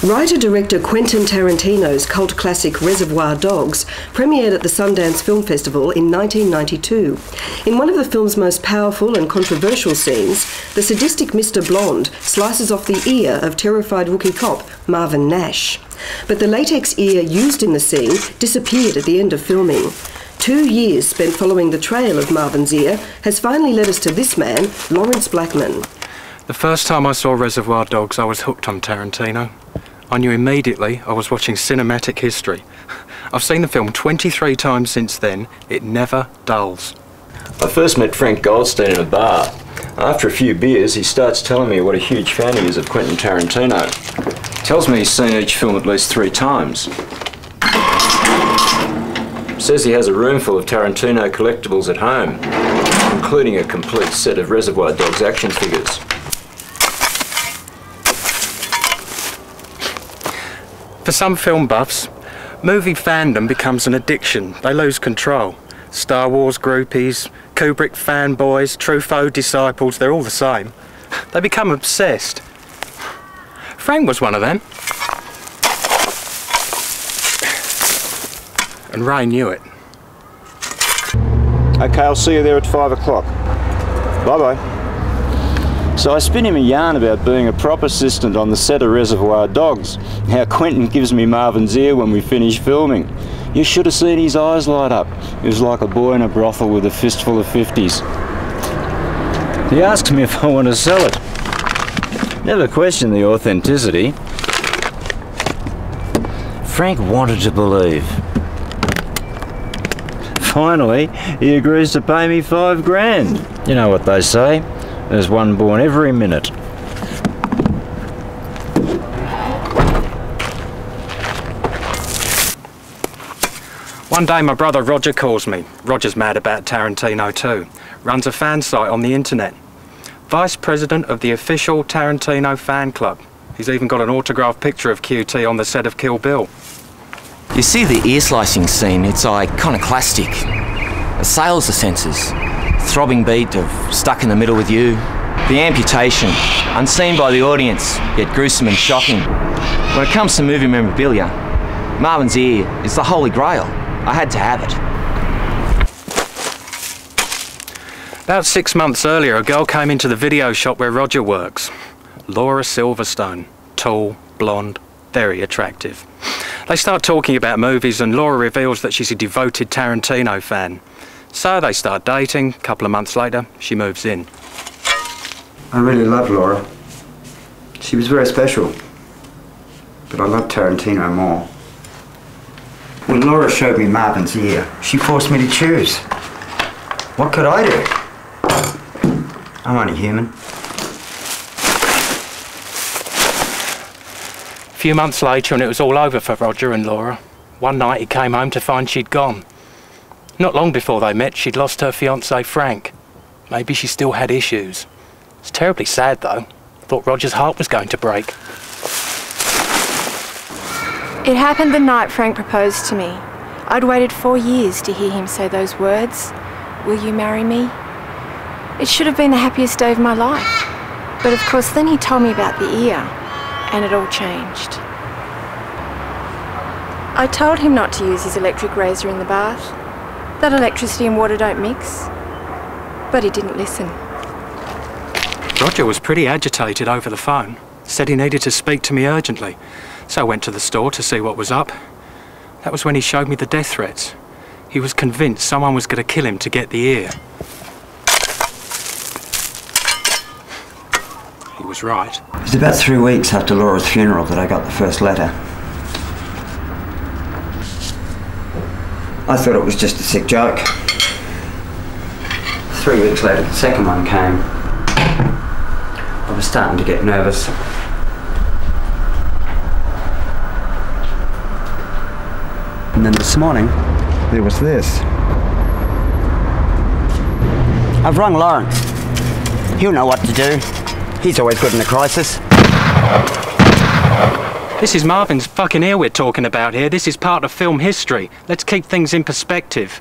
Writer-director Quentin Tarantino's cult classic Reservoir Dogs premiered at the Sundance Film Festival in 1992. In one of the film's most powerful and controversial scenes, the sadistic Mr. Blonde slices off the ear of terrified rookie cop Marvin Nash. But the latex ear used in the scene disappeared at the end of filming. 2 years spent following the trail of Marvin's ear has finally led us to this man, Lawrence Blackman. The first time I saw Reservoir Dogs, I was hooked on Tarantino. I knew immediately I was watching cinematic history. I've seen the film 23 times since then. It never dulls. I first met Frank Goldstein in a bar. After a few beers, he starts telling me what a huge fan he is of Quentin Tarantino. Tells me he's seen each film at least 3 times. Says he has a room full of Tarantino collectibles at home, including a complete set of Reservoir Dogs action figures. For some film buffs, movie fandom becomes an addiction. They lose control. Star Wars groupies, Kubrick fanboys, Truffaut disciples, they're all the same. They become obsessed. Frank was one of them. And Ray knew it. Okay, I'll see you there at 5 o'clock. Bye-bye. So I spin him a yarn about being a prop assistant on the set of Reservoir Dogs. How Quentin gives me Marvin's ear when we finish filming. You should have seen his eyes light up. He was like a boy in a brothel with a fistful of 50s. He asks me if I want to sell it. Never question the authenticity. Frank wanted to believe. Finally, he agrees to pay me $5,000. You know what they say, there's one born every minute. One day my brother Roger calls me. Roger's mad about Tarantino too. Runs a fan site on the internet. Vice president of the official Tarantino fan club. He's even got an autographed picture of QT on the set of Kill Bill. You see the ear slicing scene, it's iconoclastic. Assails the senses. Throbbing beat of Stuck in the Middle with You. The amputation, unseen by the audience, yet gruesome and shocking. When it comes to movie memorabilia, Marvin's ear is the holy grail. I had to have it. About 6 months earlier, a girl came into the video shop where Roger works. Laura Silverstone. Tall, blonde, very attractive. They start talking about movies and Laura reveals that she's a devoted Tarantino fan. So they start dating. A couple of months later, she moves in. I really loved Laura. She was very special. But I loved Tarantino more. When Laura showed me Marvin's ear, she forced me to choose. What could I do? I'm only human. A few months later and it was all over for Roger and Laura. One night he came home to find she'd gone. Not long before they met, she'd lost her fiancé Frank. Maybe she still had issues. It's terribly sad though. Thought Roger's heart was going to break. It happened the night Frank proposed to me. I'd waited 4 years to hear him say those words. Will you marry me? It should have been the happiest day of my life. But of course then he told me about the ear, and it all changed. I told him not to use his electric razor in the bath, that electricity and water don't mix, but he didn't listen. Roger was pretty agitated over the phone. Said he needed to speak to me urgently. So I went to the store to see what was up. That was when he showed me the death threats. He was convinced someone was going to kill him to get the ear. He was right. It was about 3 weeks after Laura's funeral that I got the first letter. I thought it was just a sick joke. 3 weeks later, the second one came. I was starting to get nervous. And then this morning, there was this. I've rung Lawrence. He'll know what to do. He's always good in a crisis. This is Marvin's fucking ear we're talking about here. This is part of film history. Let's keep things in perspective.